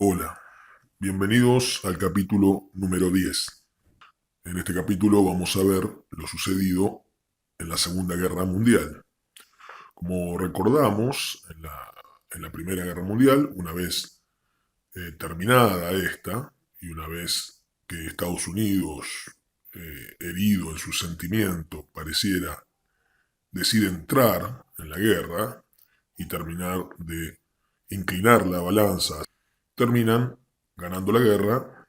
Hola, bienvenidos al capítulo número 10. En este capítulo vamos a ver lo sucedido en la Segunda Guerra Mundial. Como recordamos, en la Primera Guerra Mundial, una vez terminada esta, y una vez que Estados Unidos, herido en su sentimiento, decide entrar en la guerra y terminar de inclinar la balanza, terminan ganando la guerra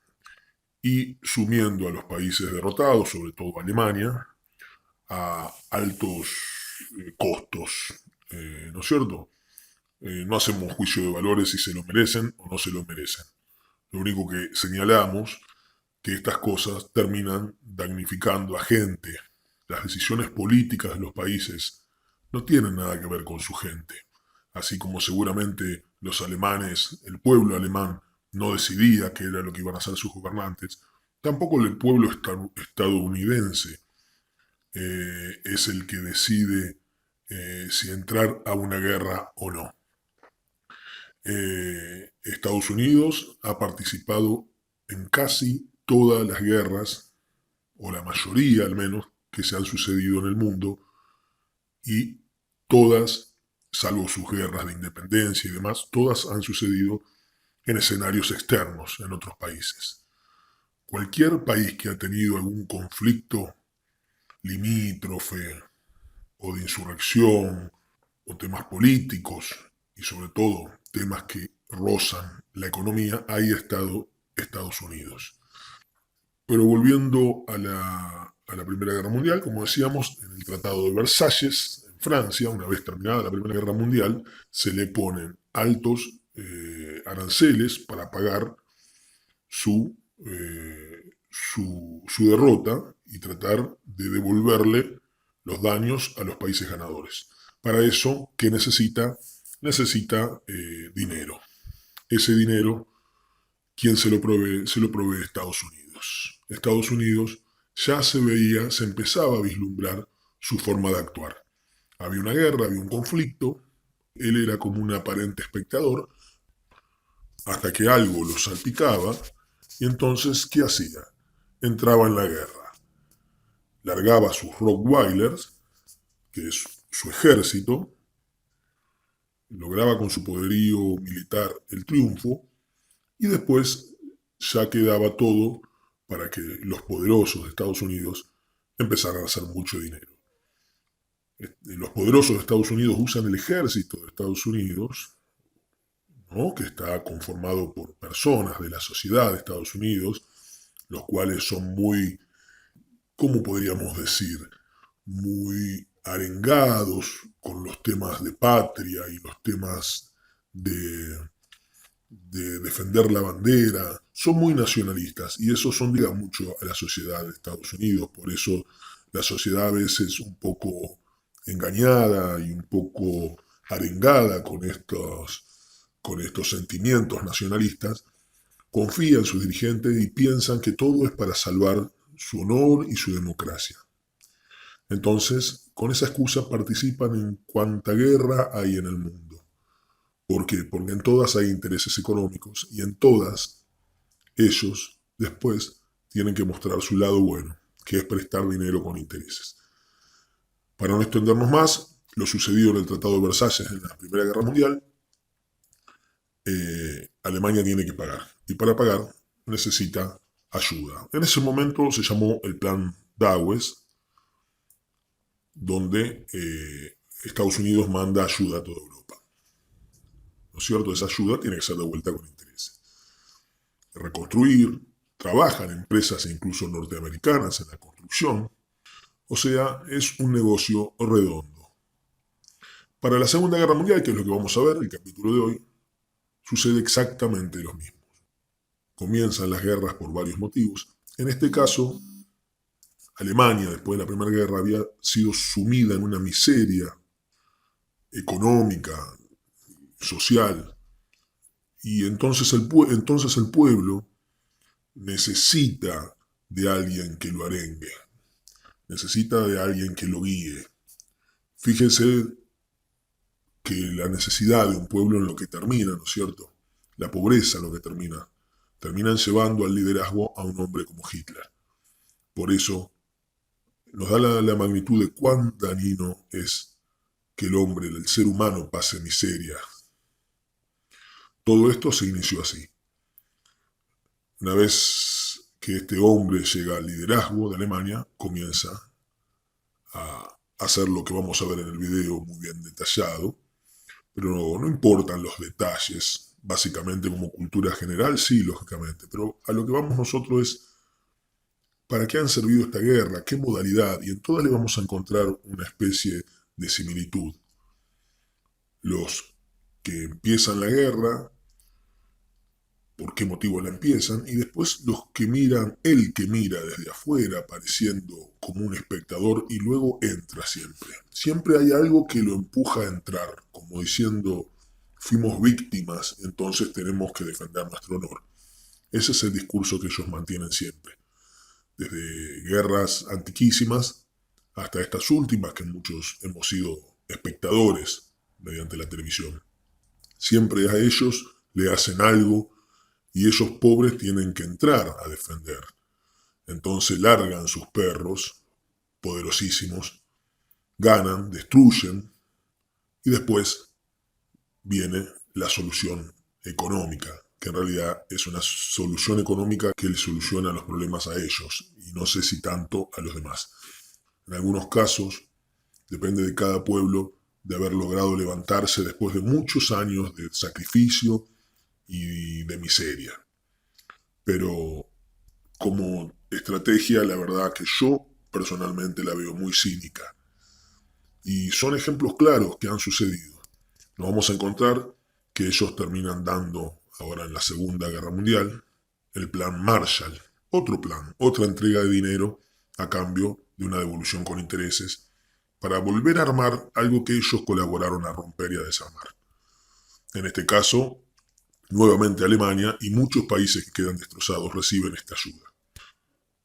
y sumiendo a los países derrotados, sobre todo Alemania, a altos costos, ¿no es cierto? No hacemos juicio de valores si se lo merecen o no se lo merecen. Lo único que señalamos que estas cosas terminan damnificando a gente. Las decisiones políticas de los países no tienen nada que ver con su gente. Así como seguramente los alemanes, el pueblo alemán, no decidía qué era lo que iban a hacer sus gobernantes, tampoco el pueblo estadounidense es el que decide si entrar a una guerra o no. Estados Unidos ha participado en casi todas las guerras, o la mayoría al menos, que se han sucedido en el mundo, y todas, salvo sus guerras de independencia y demás, todas han sucedido en escenarios externos, en otros países. Cualquier país que ha tenido algún conflicto limítrofe o de insurrección o temas políticos y sobre todo temas que rozan la economía, ahí ha estado Estados Unidos. Pero volviendo a la Primera Guerra Mundial, como decíamos, en el Tratado de Versalles, en Francia, una vez terminada la Primera Guerra Mundial, se le ponen altos aranceles para pagar su derrota y tratar de devolverle los daños a los países ganadores. Para eso, ¿qué necesita? Necesita dinero. Ese dinero, ¿quién se lo provee? Se lo provee Estados Unidos. Estados Unidos ya se empezaba a vislumbrar su forma de actuar. Había una guerra, había un conflicto, él era como un aparente espectador, hasta que algo lo salpicaba, y entonces, ¿qué hacía? Entraba en la guerra, largaba sus Rottweilers, que es su ejército, lograba con su poderío militar el triunfo, y después ya quedaba todo para que los poderosos de Estados Unidos empezaran a hacer mucho dinero. Los poderosos de Estados Unidos usan el ejército de Estados Unidos, ¿no?, que está conformado por personas de la sociedad de Estados Unidos, los cuales son muy, ¿cómo podríamos decir?, muy arengados con los temas de patria y los temas de defender la bandera. Son muy nacionalistas y eso sondiga mucho a la sociedad de Estados Unidos. Por eso la sociedad a veces un poco engañada y un poco arengada con estos sentimientos nacionalistas, confía en sus dirigentes y piensan que todo es para salvar su honor y su democracia. Entonces, con esa excusa participan en cuanta guerra hay en el mundo. ¿Por qué? Porque en todas hay intereses económicos y en todas ellos después tienen que mostrar su lado bueno, que es prestar dinero con intereses. Para no extendernos más, lo sucedido en el Tratado de Versalles en la Primera Guerra Mundial, Alemania tiene que pagar. Y para pagar necesita ayuda. En ese momento se llamó el Plan Dawes, donde Estados Unidos manda ayuda a toda Europa. ¿No es cierto? Esa ayuda tiene que ser devuelta con intereses. Reconstruir, trabajan empresas incluso norteamericanas en la construcción. O sea, es un negocio redondo. Para la Segunda Guerra Mundial, que es lo que vamos a ver, el capítulo de hoy, sucede exactamente lo mismo. Comienzan las guerras por varios motivos. En este caso, Alemania, después de la Primera Guerra, había sido sumida en una miseria económica, social, y entonces el pueblo necesita de alguien que lo arengue, necesita de alguien que lo guíe. Fíjense que la necesidad de un pueblo en lo que termina, ¿no es cierto? la pobreza lo que terminan llevando al liderazgo a un hombre como Hitler. Por eso nos da la magnitud de cuán dañino es que el hombre, el ser humano, pase miseria. Todo esto se inició así. Una vez que este hombre llega al liderazgo de Alemania, comienza a hacer lo que vamos a ver en el video muy bien detallado, pero no importan los detalles, básicamente como cultura general, sí, lógicamente, pero a lo que vamos nosotros es para qué han servido esta guerra, qué modalidad, y en todas le vamos a encontrar una especie de similitud. Los que empiezan la guerra, por qué motivo la empiezan, y después los que miran, el que mira desde afuera, pareciendo como un espectador, y luego entra siempre. Siempre hay algo que lo empuja a entrar, como diciendo, fuimos víctimas, entonces tenemos que defender nuestro honor. Ese es el discurso que ellos mantienen siempre. Desde guerras antiquísimas hasta estas últimas, que muchos hemos sido espectadores mediante la televisión. Siempre a ellos le hacen algo y ellos pobres tienen que entrar a defender. Entonces largan sus perros, poderosísimos, ganan, destruyen, y después viene la solución económica, que en realidad es una solución económica que les soluciona los problemas a ellos, y no sé si tanto a los demás. En algunos casos, depende de cada pueblo, de haber logrado levantarse después de muchos años de sacrificio y de miseria. Pero como estrategia, la verdad que yo personalmente la veo muy cínica. Y son ejemplos claros que han sucedido. Nos vamos a encontrar que ellos terminan dando, ahora en la Segunda Guerra Mundial, el plan Marshall. Otro plan, otra entrega de dinero a cambio de una devolución con intereses para volver a armar algo que ellos colaboraron a romper y a desarmar. En este caso, nuevamente Alemania y muchos países que quedan destrozados reciben esta ayuda.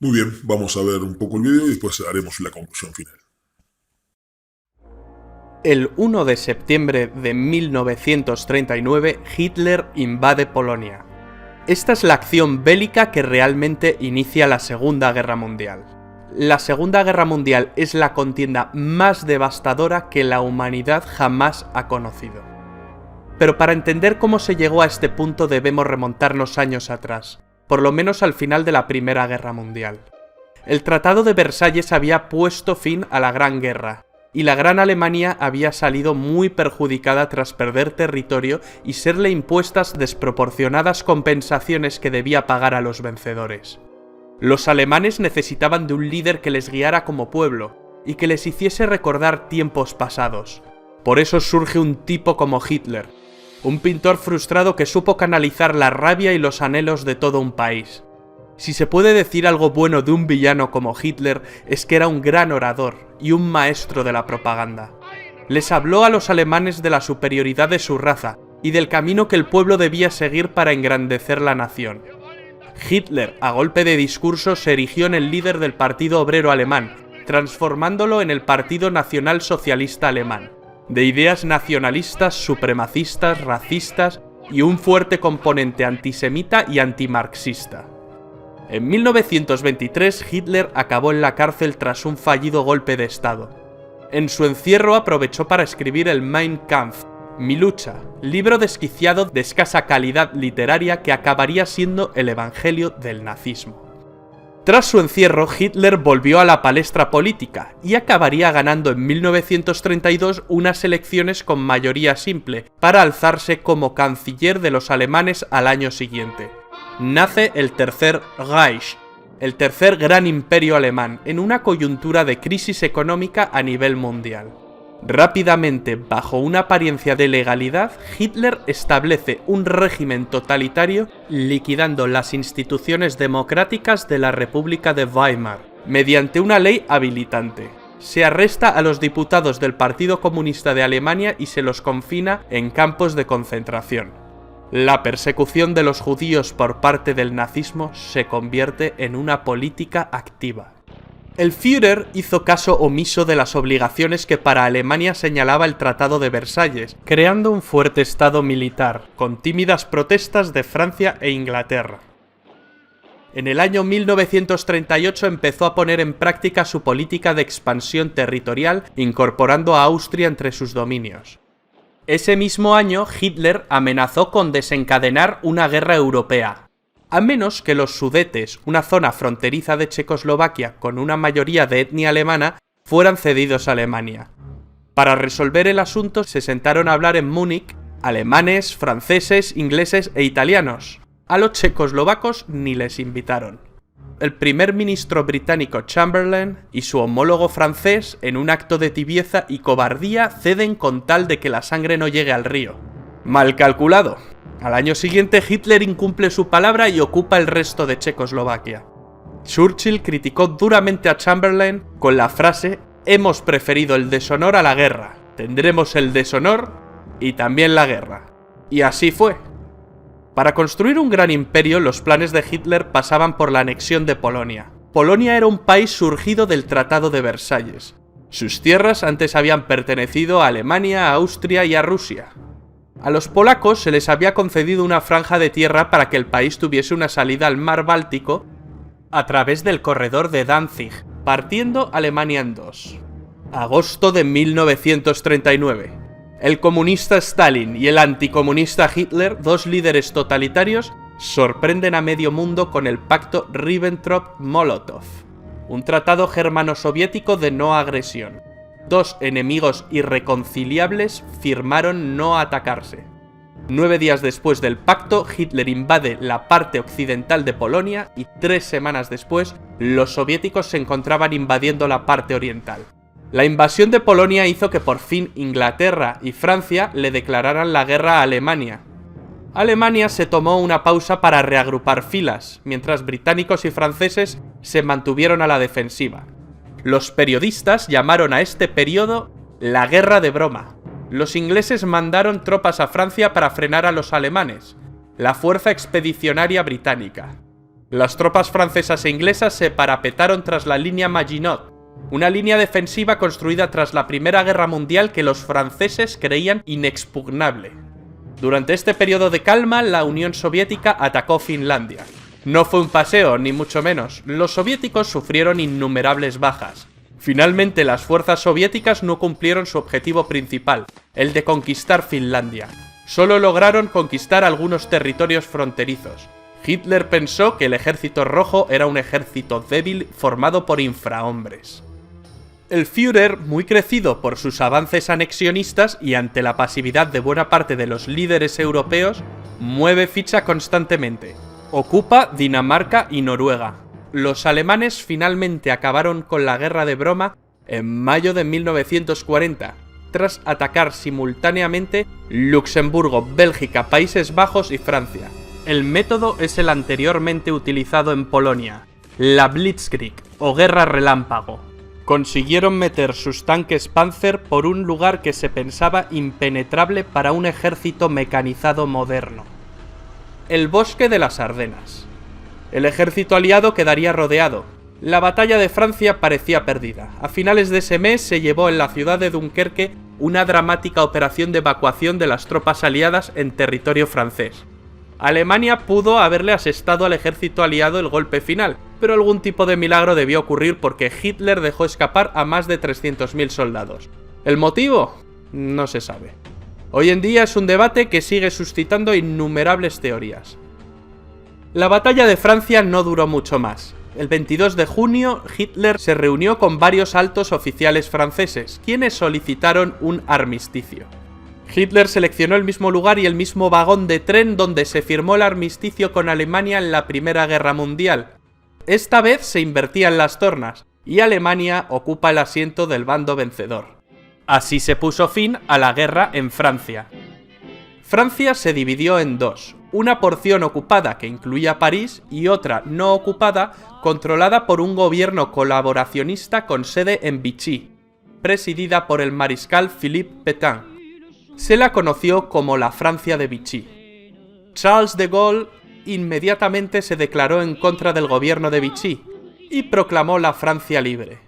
Muy bien, vamos a ver un poco el video y después haremos la conclusión final. El 1 de septiembre de 1939, Hitler invade Polonia. Esta es la acción bélica que realmente inicia la Segunda Guerra Mundial. La Segunda Guerra Mundial es la contienda más devastadora que la humanidad jamás ha conocido. Pero para entender cómo se llegó a este punto debemos remontarnos años atrás, por lo menos al final de la Primera Guerra Mundial. El Tratado de Versalles había puesto fin a la Gran Guerra, y la Gran Alemania había salido muy perjudicada tras perder territorio y serle impuestas desproporcionadas compensaciones que debía pagar a los vencedores. Los alemanes necesitaban de un líder que les guiara como pueblo, y que les hiciese recordar tiempos pasados. Por eso surge un tipo como Hitler, un pintor frustrado que supo canalizar la rabia y los anhelos de todo un país. Si se puede decir algo bueno de un villano como Hitler, es que era un gran orador y un maestro de la propaganda. Les habló a los alemanes de la superioridad de su raza y del camino que el pueblo debía seguir para engrandecer la nación. Hitler, a golpe de discurso, se erigió en el líder del Partido Obrero Alemán, transformándolo en el Partido Nacional Socialista Alemán, de ideas nacionalistas, supremacistas, racistas y un fuerte componente antisemita y antimarxista. En 1923, Hitler acabó en la cárcel tras un fallido golpe de Estado. En su encierro aprovechó para escribir el Mein Kampf, Mi lucha, libro desquiciado de escasa calidad literaria que acabaría siendo el evangelio del nazismo. Tras su encierro, Hitler volvió a la palestra política y acabaría ganando en 1932 unas elecciones con mayoría simple para alzarse como canciller de los alemanes al año siguiente. Nace el Tercer Reich, el tercer gran imperio alemán, en una coyuntura de crisis económica a nivel mundial. Rápidamente, bajo una apariencia de legalidad, Hitler establece un régimen totalitario liquidando las instituciones democráticas de la República de Weimar, mediante una ley habilitante. Se arresta a los diputados del Partido Comunista de Alemania y se los confina en campos de concentración. La persecución de los judíos por parte del nazismo se convierte en una política activa. El Führer hizo caso omiso de las obligaciones que para Alemania señalaba el Tratado de Versalles, creando un fuerte estado militar, con tímidas protestas de Francia e Inglaterra. En el año 1938 empezó a poner en práctica su política de expansión territorial, incorporando a Austria entre sus dominios. Ese mismo año, Hitler amenazó con desencadenar una guerra europea, a menos que los Sudetes, una zona fronteriza de Checoslovaquia con una mayoría de etnia alemana, fueran cedidos a Alemania. Para resolver el asunto se sentaron a hablar en Múnich alemanes, franceses, ingleses e italianos. A los checoslovacos ni les invitaron. El primer ministro británico Chamberlain y su homólogo francés, en un acto de tibieza y cobardía, ceden con tal de que la sangre no llegue al río. Mal calculado. Al año siguiente Hitler incumple su palabra y ocupa el resto de Checoslovaquia. Churchill criticó duramente a Chamberlain con la frase: «Hemos preferido el deshonor a la guerra, tendremos el deshonor y también la guerra». Y así fue. Para construir un gran imperio, los planes de Hitler pasaban por la anexión de Polonia. Polonia era un país surgido del Tratado de Versalles. Sus tierras antes habían pertenecido a Alemania, a Austria y a Rusia. A los polacos se les había concedido una franja de tierra para que el país tuviese una salida al mar Báltico a través del corredor de Danzig, partiendo Alemania en dos. Agosto de 1939. El comunista Stalin y el anticomunista Hitler, dos líderes totalitarios, sorprenden a medio mundo con el pacto Ribbentrop-Molotov, un tratado germano-soviético de no agresión. Dos enemigos irreconciliables firmaron no atacarse. 9 días después del pacto, Hitler invade la parte occidental de Polonia y 3 semanas después, los soviéticos se encontraban invadiendo la parte oriental. La invasión de Polonia hizo que por fin Inglaterra y Francia le declararan la guerra a Alemania. Alemania se tomó una pausa para reagrupar filas, mientras británicos y franceses se mantuvieron a la defensiva. Los periodistas llamaron a este periodo la Guerra de Broma. Los ingleses mandaron tropas a Francia para frenar a los alemanes, la Fuerza Expedicionaria Británica. Las tropas francesas e inglesas se parapetaron tras la línea Maginot, una línea defensiva construida tras la Primera Guerra Mundial que los franceses creían inexpugnable. Durante este periodo de calma, la Unión Soviética atacó Finlandia. No fue un paseo, ni mucho menos. Los soviéticos sufrieron innumerables bajas. Finalmente, las fuerzas soviéticas no cumplieron su objetivo principal, el de conquistar Finlandia. Solo lograron conquistar algunos territorios fronterizos. Hitler pensó que el Ejército Rojo era un ejército débil formado por infrahombres. El Führer, muy crecido por sus avances anexionistas y ante la pasividad de buena parte de los líderes europeos, mueve ficha constantemente. Ocupa Dinamarca y Noruega. Los alemanes finalmente acabaron con la Guerra de Broma en mayo de 1940, tras atacar simultáneamente Luxemburgo, Bélgica, Países Bajos y Francia. El método es el anteriormente utilizado en Polonia, la Blitzkrieg o Guerra Relámpago. Consiguieron meter sus tanques Panzer por un lugar que se pensaba impenetrable para un ejército mecanizado moderno. El bosque de las Ardenas. El ejército aliado quedaría rodeado. La batalla de Francia parecía perdida. A finales de ese mes se llevó en la ciudad de Dunkerque una dramática operación de evacuación de las tropas aliadas en territorio francés. Alemania pudo haberle asestado al ejército aliado el golpe final, pero algún tipo de milagro debió ocurrir porque Hitler dejó escapar a más de 300.000 soldados. ¿El motivo? No se sabe. Hoy en día es un debate que sigue suscitando innumerables teorías. La batalla de Francia no duró mucho más. El 22 de junio, Hitler se reunió con varios altos oficiales franceses, quienes solicitaron un armisticio. Hitler seleccionó el mismo lugar y el mismo vagón de tren donde se firmó el armisticio con Alemania en la Primera Guerra Mundial. Esta vez se invertían las tornas, y Alemania ocupa el asiento del bando vencedor. Así se puso fin a la guerra en Francia. Francia se dividió en dos, una porción ocupada que incluía París y otra no ocupada controlada por un gobierno colaboracionista con sede en Vichy, presidida por el mariscal Philippe Pétain. Se la conoció como la Francia de Vichy. Charles de Gaulle inmediatamente se declaró en contra del gobierno de Vichy. y proclamó la Francia libre.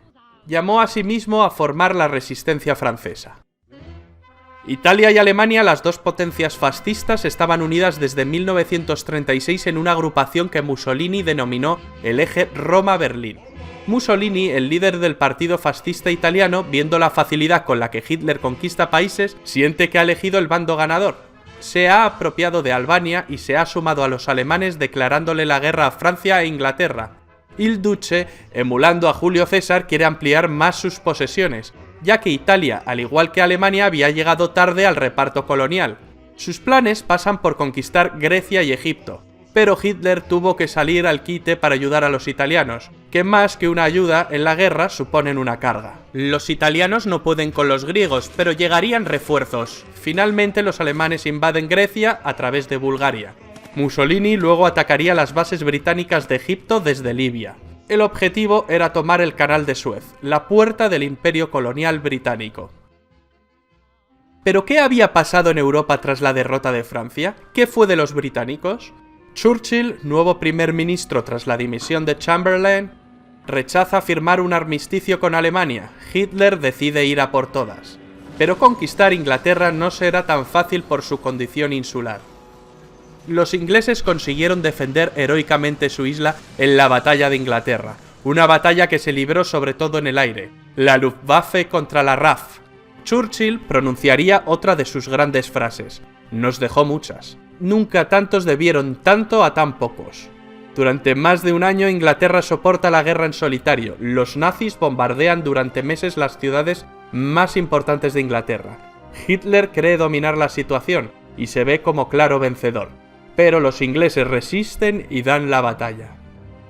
Llamó asimismo a formar la resistencia francesa. Italia y Alemania, las dos potencias fascistas, estaban unidas desde 1936 en una agrupación que Mussolini denominó el eje Roma-Berlín. Mussolini, el líder del partido fascista italiano, viendo la facilidad con la que Hitler conquista países, siente que ha elegido el bando ganador. Se ha apropiado de Albania y se ha sumado a los alemanes declarándole la guerra a Francia e Inglaterra. Il Duce, emulando a Julio César, quiere ampliar más sus posesiones, ya que Italia, al igual que Alemania, había llegado tarde al reparto colonial. Sus planes pasan por conquistar Grecia y Egipto, pero Hitler tuvo que salir al quite para ayudar a los italianos, que más que una ayuda en la guerra suponen una carga. Los italianos no pueden con los griegos, pero llegarían refuerzos. Finalmente los alemanes invaden Grecia a través de Bulgaria. Mussolini luego atacaría las bases británicas de Egipto desde Libia. El objetivo era tomar el Canal de Suez, la puerta del imperio colonial británico. ¿Pero qué había pasado en Europa tras la derrota de Francia? ¿Qué fue de los británicos? Churchill, nuevo primer ministro tras la dimisión de Chamberlain, rechaza firmar un armisticio con Alemania. Hitler decide ir a por todas. Pero conquistar Inglaterra no será tan fácil por su condición insular. Los ingleses consiguieron defender heroicamente su isla en la batalla de Inglaterra, una batalla que se libró sobre todo en el aire, la Luftwaffe contra la RAF. Churchill pronunciaría otra de sus grandes frases: "Nos dejó muchas. Nunca tantos debieron tanto a tan pocos". Durante más de un año Inglaterra soporta la guerra en solitario. Los nazis bombardean durante meses las ciudades más importantes de Inglaterra. Hitler cree dominar la situación y se ve como claro vencedor. Pero los ingleses resisten y dan la batalla.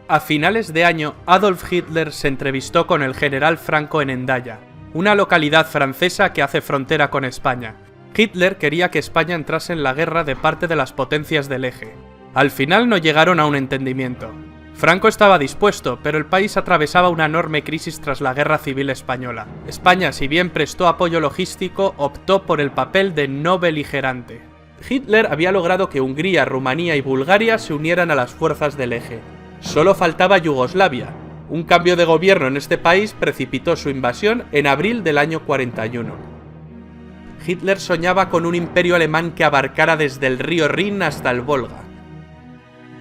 A finales de año, Adolf Hitler se entrevistó con el general Franco en Hendaya, una localidad francesa que hace frontera con España. Hitler quería que España entrase en la guerra de parte de las potencias del eje. Al final no llegaron a un entendimiento. Franco estaba dispuesto, pero el país atravesaba una enorme crisis tras la Guerra Civil Española. España, si bien prestó apoyo logístico, optó por el papel de no beligerante. Hitler había logrado que Hungría, Rumanía y Bulgaria se unieran a las fuerzas del eje. Solo faltaba Yugoslavia. Un cambio de gobierno en este país precipitó su invasión en abril del año 41. Hitler soñaba con un imperio alemán que abarcara desde el río Rin hasta el Volga.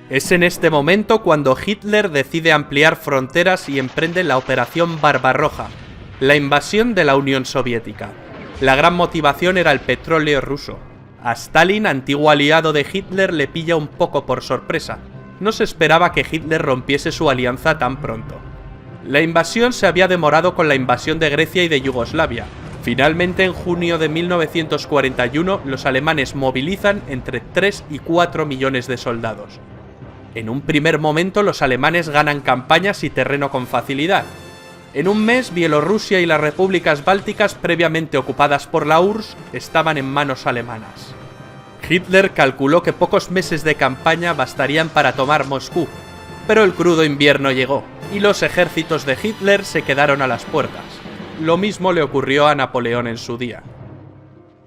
Es en este momento cuando Hitler decide ampliar fronteras y emprende la Operación Barbarroja, la invasión de la Unión Soviética. La gran motivación era el petróleo ruso. A Stalin, antiguo aliado de Hitler, le pilla un poco por sorpresa. No se esperaba que Hitler rompiese su alianza tan pronto. La invasión se había demorado con la invasión de Grecia y de Yugoslavia. Finalmente, en junio de 1941, los alemanes movilizan entre 3 y 4 millones de soldados. En un primer momento, los alemanes ganan campañas y terreno con facilidad. En un mes, Bielorrusia y las repúblicas bálticas previamente ocupadas por la URSS estaban en manos alemanas. Hitler calculó que pocos meses de campaña bastarían para tomar Moscú, pero el crudo invierno llegó, y los ejércitos de Hitler se quedaron a las puertas. Lo mismo le ocurrió a Napoleón en su día.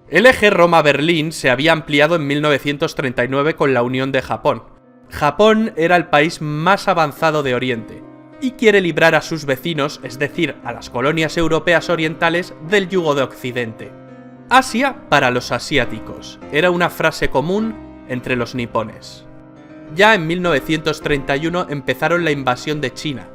El eje Roma-Berlín se había ampliado en 1939 con la unión de Japón. Japón era el país más avanzado de Oriente, y quiere librar a sus vecinos, es decir, a las colonias europeas orientales, del yugo de Occidente. Asia para los asiáticos, era una frase común entre los nipones. Ya en 1931 empezaron la invasión de China,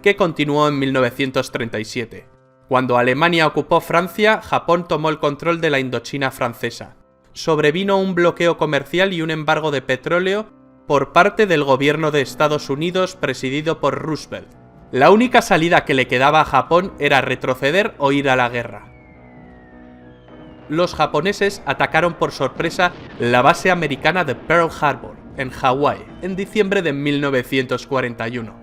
que continuó en 1937. Cuando Alemania ocupó Francia, Japón tomó el control de la Indochina francesa. Sobrevino un bloqueo comercial y un embargo de petróleo por parte del gobierno de Estados Unidos presidido por Roosevelt. La única salida que le quedaba a Japón era retroceder o ir a la guerra. Los japoneses atacaron por sorpresa la base americana de Pearl Harbor, en Hawái, en diciembre de 1941.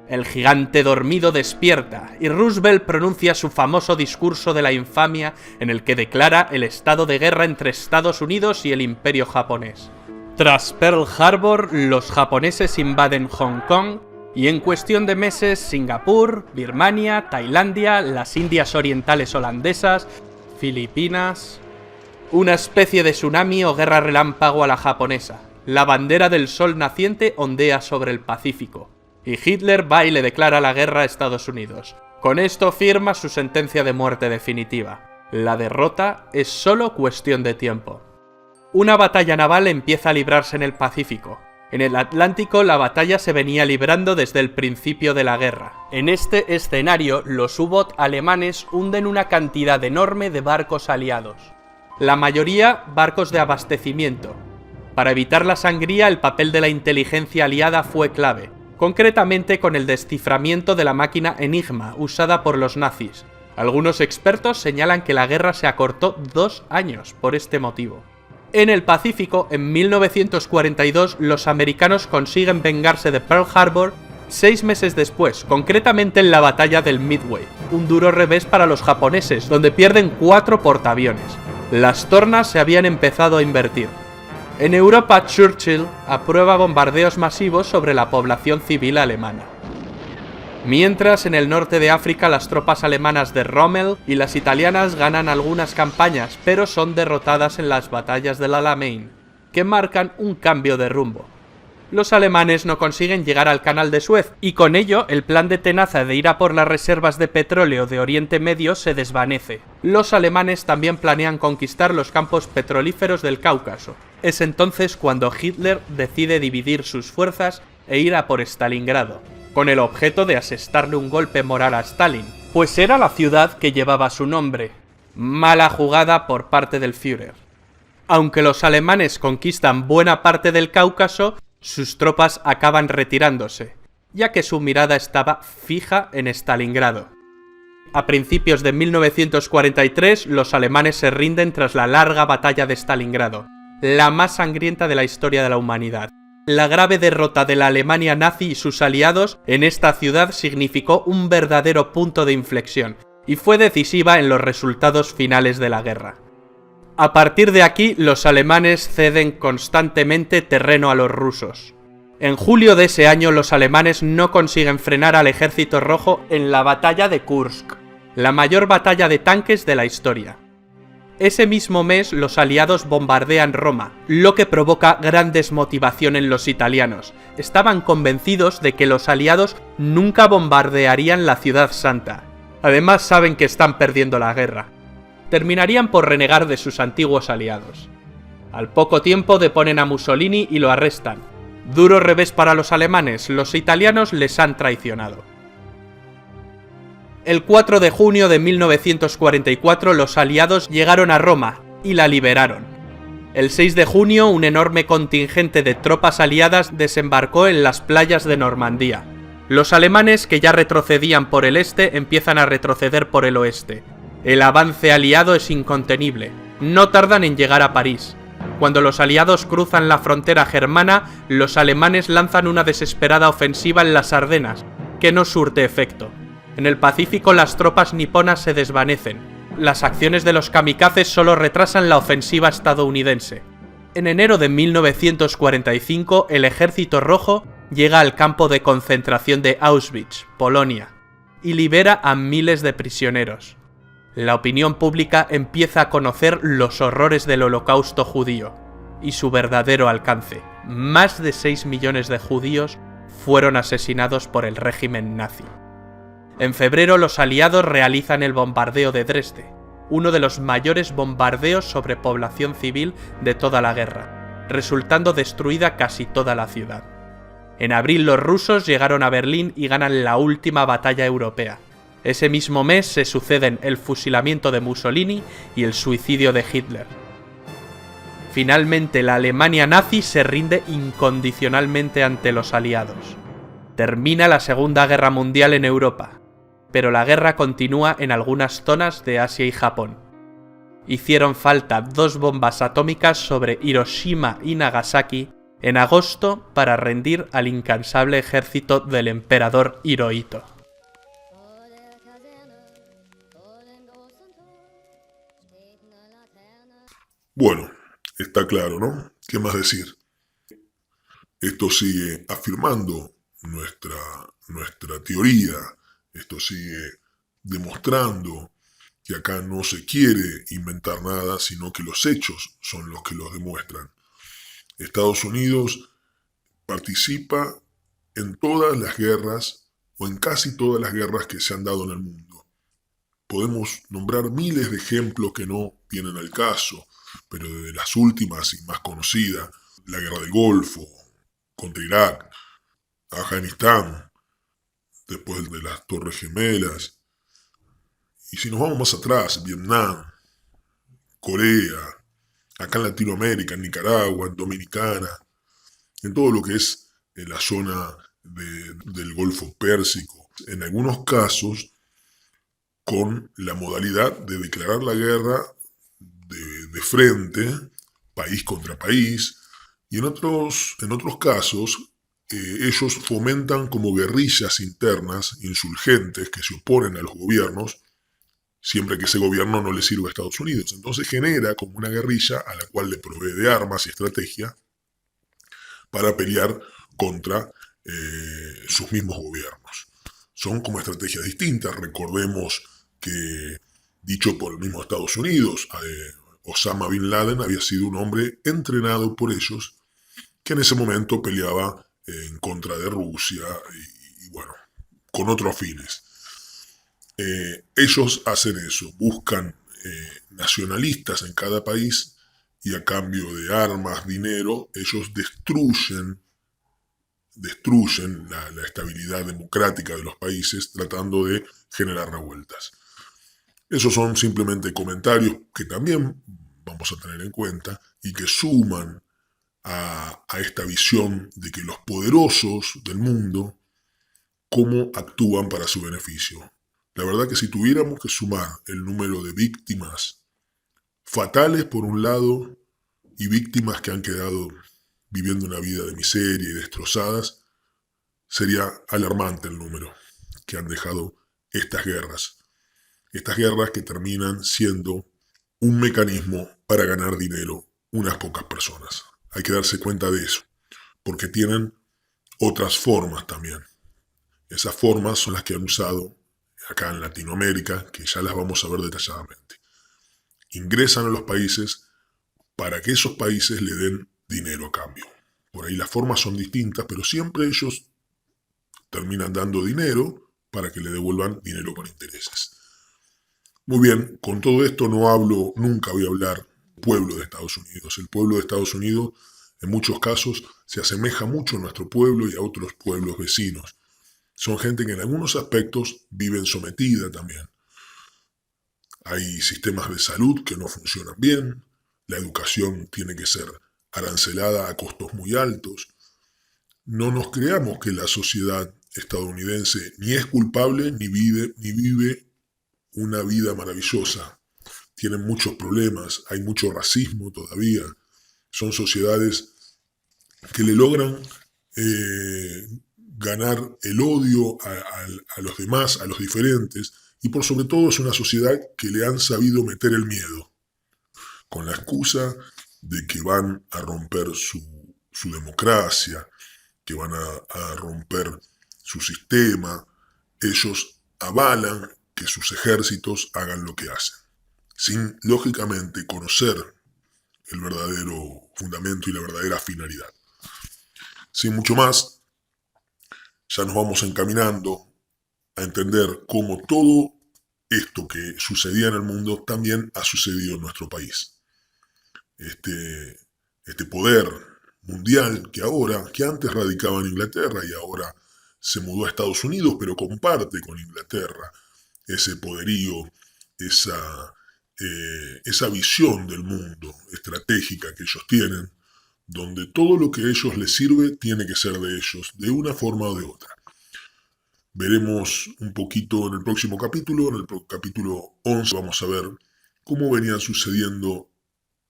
El gigante dormido despierta y Roosevelt pronuncia su famoso discurso de la infamia en el que declara el estado de guerra entre Estados Unidos y el Imperio japonés. Tras Pearl Harbor, los japoneses invaden Hong Kong y en cuestión de meses Singapur, Birmania, Tailandia, las Indias Orientales holandesas, Filipinas... Una especie de tsunami o guerra relámpago a la japonesa. La bandera del sol naciente ondea sobre el Pacífico. y Hitler va y le declara la guerra a Estados Unidos. Con esto firma su sentencia de muerte definitiva. La derrota es solo cuestión de tiempo. Una batalla naval empieza a librarse en el Pacífico. En el Atlántico la batalla se venía librando desde el principio de la guerra. En este escenario, los U-Boot alemanes hunden una cantidad enorme de barcos aliados. La mayoría barcos de abastecimiento. Para evitar la sangría, el papel de la inteligencia aliada fue clave, concretamente con el desciframiento de la máquina Enigma usada por los nazis. Algunos expertos señalan que la guerra se acortó 2 años por este motivo. En el Pacífico, en 1942, los americanos consiguen vengarse de Pearl Harbor 6 meses después, concretamente en la batalla del Midway, un duro revés para los japoneses, donde pierden 4 portaaviones. Las tornas se habían empezado a invertir. En Europa, Churchill aprueba bombardeos masivos sobre la población civil alemana. Mientras, en el norte de África, las tropas alemanas de Rommel y las italianas ganan algunas campañas, pero son derrotadas en las batallas del Alamein, que marcan un cambio de rumbo. Los alemanes no consiguen llegar al Canal de Suez, y con ello el plan de Tenaza de ir a por las reservas de petróleo de Oriente Medio se desvanece. Los alemanes también planean conquistar los campos petrolíferos del Cáucaso. Es entonces cuando Hitler decide dividir sus fuerzas e ir a por Stalingrado, con el objeto de asestarle un golpe moral a Stalin, pues era la ciudad que llevaba su nombre. Mala jugada por parte del Führer. Aunque los alemanes conquistan buena parte del Cáucaso, sus tropas acaban retirándose, ya que su mirada estaba fija en Stalingrado. A principios de 1943, los alemanes se rinden tras la larga batalla de Stalingrado, la más sangrienta de la historia de la humanidad. La grave derrota de la Alemania nazi y sus aliados en esta ciudad significó un verdadero punto de inflexión, y fue decisiva en los resultados finales de la guerra. A partir de aquí, los alemanes ceden constantemente terreno a los rusos. En julio de ese año, los alemanes no consiguen frenar al ejército rojo en la batalla de Kursk, la mayor batalla de tanques de la historia. Ese mismo mes, los aliados bombardean Roma, lo que provoca gran desmotivación en los italianos. Estaban convencidos de que los aliados nunca bombardearían la ciudad santa. Además, saben que están perdiendo la guerra. Terminarían por renegar de sus antiguos aliados. Al poco tiempo deponen a Mussolini y lo arrestan. Duro revés para los alemanes, los italianos les han traicionado. El 4 de junio de 1944 los aliados llegaron a Roma y la liberaron. El 6 de junio un enorme contingente de tropas aliadas desembarcó en las playas de Normandía. Los alemanes, que ya retrocedían por el este, empiezan a retroceder por el oeste. El avance aliado es incontenible. No tardan en llegar a París. Cuando los aliados cruzan la frontera germana, los alemanes lanzan una desesperada ofensiva en las Ardenas, que no surte efecto. En el Pacífico las tropas niponas se desvanecen. Las acciones de los kamikazes solo retrasan la ofensiva estadounidense. En enero de 1945, el Ejército Rojo llega al campo de concentración de Auschwitz, Polonia, y libera a miles de prisioneros. La opinión pública empieza a conocer los horrores del Holocausto judío y su verdadero alcance. Más de 6 millones de judíos fueron asesinados por el régimen nazi. En febrero los aliados realizan el bombardeo de Dresde, uno de los mayores bombardeos sobre población civil de toda la guerra, resultando destruida casi toda la ciudad. En abril los rusos llegaron a Berlín y ganan la última batalla europea. Ese mismo mes se suceden el fusilamiento de Mussolini y el suicidio de Hitler. Finalmente la Alemania nazi se rinde incondicionalmente ante los aliados. Termina la Segunda Guerra Mundial en Europa, pero la guerra continúa en algunas zonas de Asia y Japón. Hicieron falta 2 bombas atómicas sobre Hiroshima y Nagasaki en agosto para rendir al incansable ejército del emperador Hirohito. Bueno, está claro, ¿no? ¿Qué más decir? Esto sigue afirmando nuestra teoría, esto sigue demostrando que acá no se quiere inventar nada, sino que los hechos son los que los demuestran. Estados Unidos participa en todas las guerras o en casi todas las guerras que se han dado en el mundo. Podemos nombrar miles de ejemplos que no vienen al caso, pero de las últimas y más conocidas, la guerra del Golfo, contra Irak, Afganistán, después de las Torres Gemelas, y si nos vamos más atrás, Vietnam, Corea, acá en Latinoamérica, en Nicaragua, en Dominicana, en todo lo que es en la zona del Golfo Pérsico, en algunos casos con la modalidad de declarar la guerra de frente, país contra país, y en otros casos ellos fomentan como guerrillas internas, insurgentes, que se oponen a los gobiernos, siempre que ese gobierno no le sirva a Estados Unidos. Entonces genera como una guerrilla a la cual le provee de armas y estrategia para pelear contra sus mismos gobiernos. Son como estrategias distintas. Recordemos que, dicho por el mismo Estados Unidos, Osama Bin Laden había sido un hombre entrenado por ellos que en ese momento peleaba en contra de Rusia y bueno, con otros fines. Ellos hacen eso, buscan nacionalistas en cada país y a cambio de armas, dinero, ellos destruyen la estabilidad democrática de los países tratando de generar revueltas. Esos son simplemente comentarios que también vamos a tener en cuenta y que suman a esta visión de que los poderosos del mundo, cómo actúan para su beneficio. La verdad que si tuviéramos que sumar el número de víctimas fatales por un lado y víctimas que han quedado viviendo una vida de miseria y destrozadas, sería alarmante el número que han dejado estas guerras. Estas guerras que terminan siendo un mecanismo para ganar dinero unas pocas personas. Hay que darse cuenta de eso, porque tienen otras formas también. Esas formas son las que han usado acá en Latinoamérica, que ya las vamos a ver detalladamente. Ingresan a los países para que esos países le den dinero a cambio. Por ahí las formas son distintas, pero siempre ellos terminan dando dinero para que le devuelvan dinero con intereses. Muy bien, con todo esto nunca voy a hablar pueblo de Estados Unidos. El pueblo de Estados Unidos en muchos casos se asemeja mucho a nuestro pueblo y a otros pueblos vecinos. Son gente que en algunos aspectos viven sometida también. Hay sistemas de salud que no funcionan bien, la educación tiene que ser arancelada a costos muy altos. No nos creamos que la sociedad estadounidense ni es culpable ni vive una vida maravillosa. Tienen muchos problemas, hay mucho racismo todavía. Son sociedades que le logran ganar el odio a los demás, a los diferentes, y por sobre todo es una sociedad que le han sabido meter el miedo, con la excusa de que van a romper su democracia, que van a romper su sistema. Ellos avalan que sus ejércitos hagan lo que hacen, sin lógicamente conocer el verdadero fundamento y la verdadera finalidad. Sin mucho más, ya nos vamos encaminando a entender cómo todo esto que sucedía en el mundo también ha sucedido en nuestro país. Este poder mundial que antes radicaba en Inglaterra y ahora se mudó a Estados Unidos, pero comparte con Inglaterra ese poderío, esa visión del mundo estratégica que ellos tienen, donde todo lo que a ellos les sirve tiene que ser de ellos, de una forma o de otra. Veremos un poquito en el próximo capítulo. En el capítulo 11 vamos a ver cómo venían sucediendo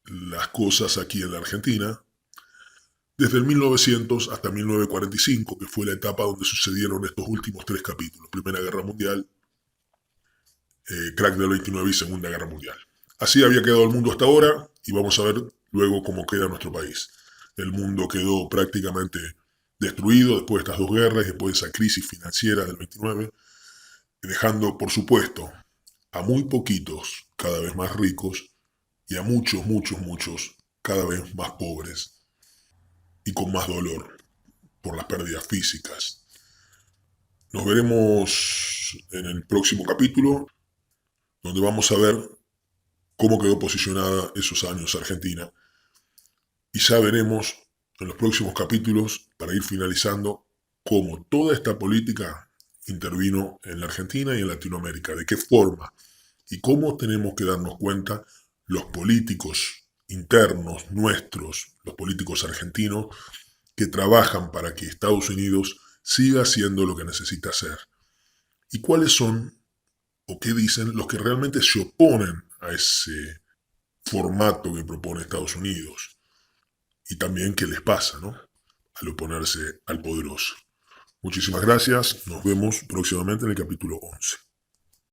las cosas aquí en la Argentina, desde el 1900 hasta 1945, que fue la etapa donde sucedieron estos últimos 3 capítulos, Primera Guerra Mundial, crack del 29 y Segunda Guerra Mundial. Así había quedado el mundo hasta ahora y vamos a ver luego cómo queda nuestro país. El mundo quedó prácticamente destruido después de estas 2 guerras y después de esa crisis financiera del 29, dejando, por supuesto, a muy poquitos cada vez más ricos y a muchos cada vez más pobres y con más dolor. por las pérdidas físicas. Nos veremos en el próximo capítulo, donde vamos a ver cómo quedó posicionada esos años Argentina. Y ya veremos en los próximos capítulos, para ir finalizando, cómo toda esta política intervino en la Argentina y en Latinoamérica, de qué forma y cómo tenemos que darnos cuenta los políticos internos nuestros, los políticos argentinos, que trabajan para que Estados Unidos siga haciendo lo que necesita hacer. ¿Y cuáles son o qué dicen los que realmente se oponen a ese formato que propone Estados Unidos? Y también qué les pasa, ¿no?, al oponerse al poderoso. Muchísimas gracias. Nos vemos próximamente en el capítulo 11.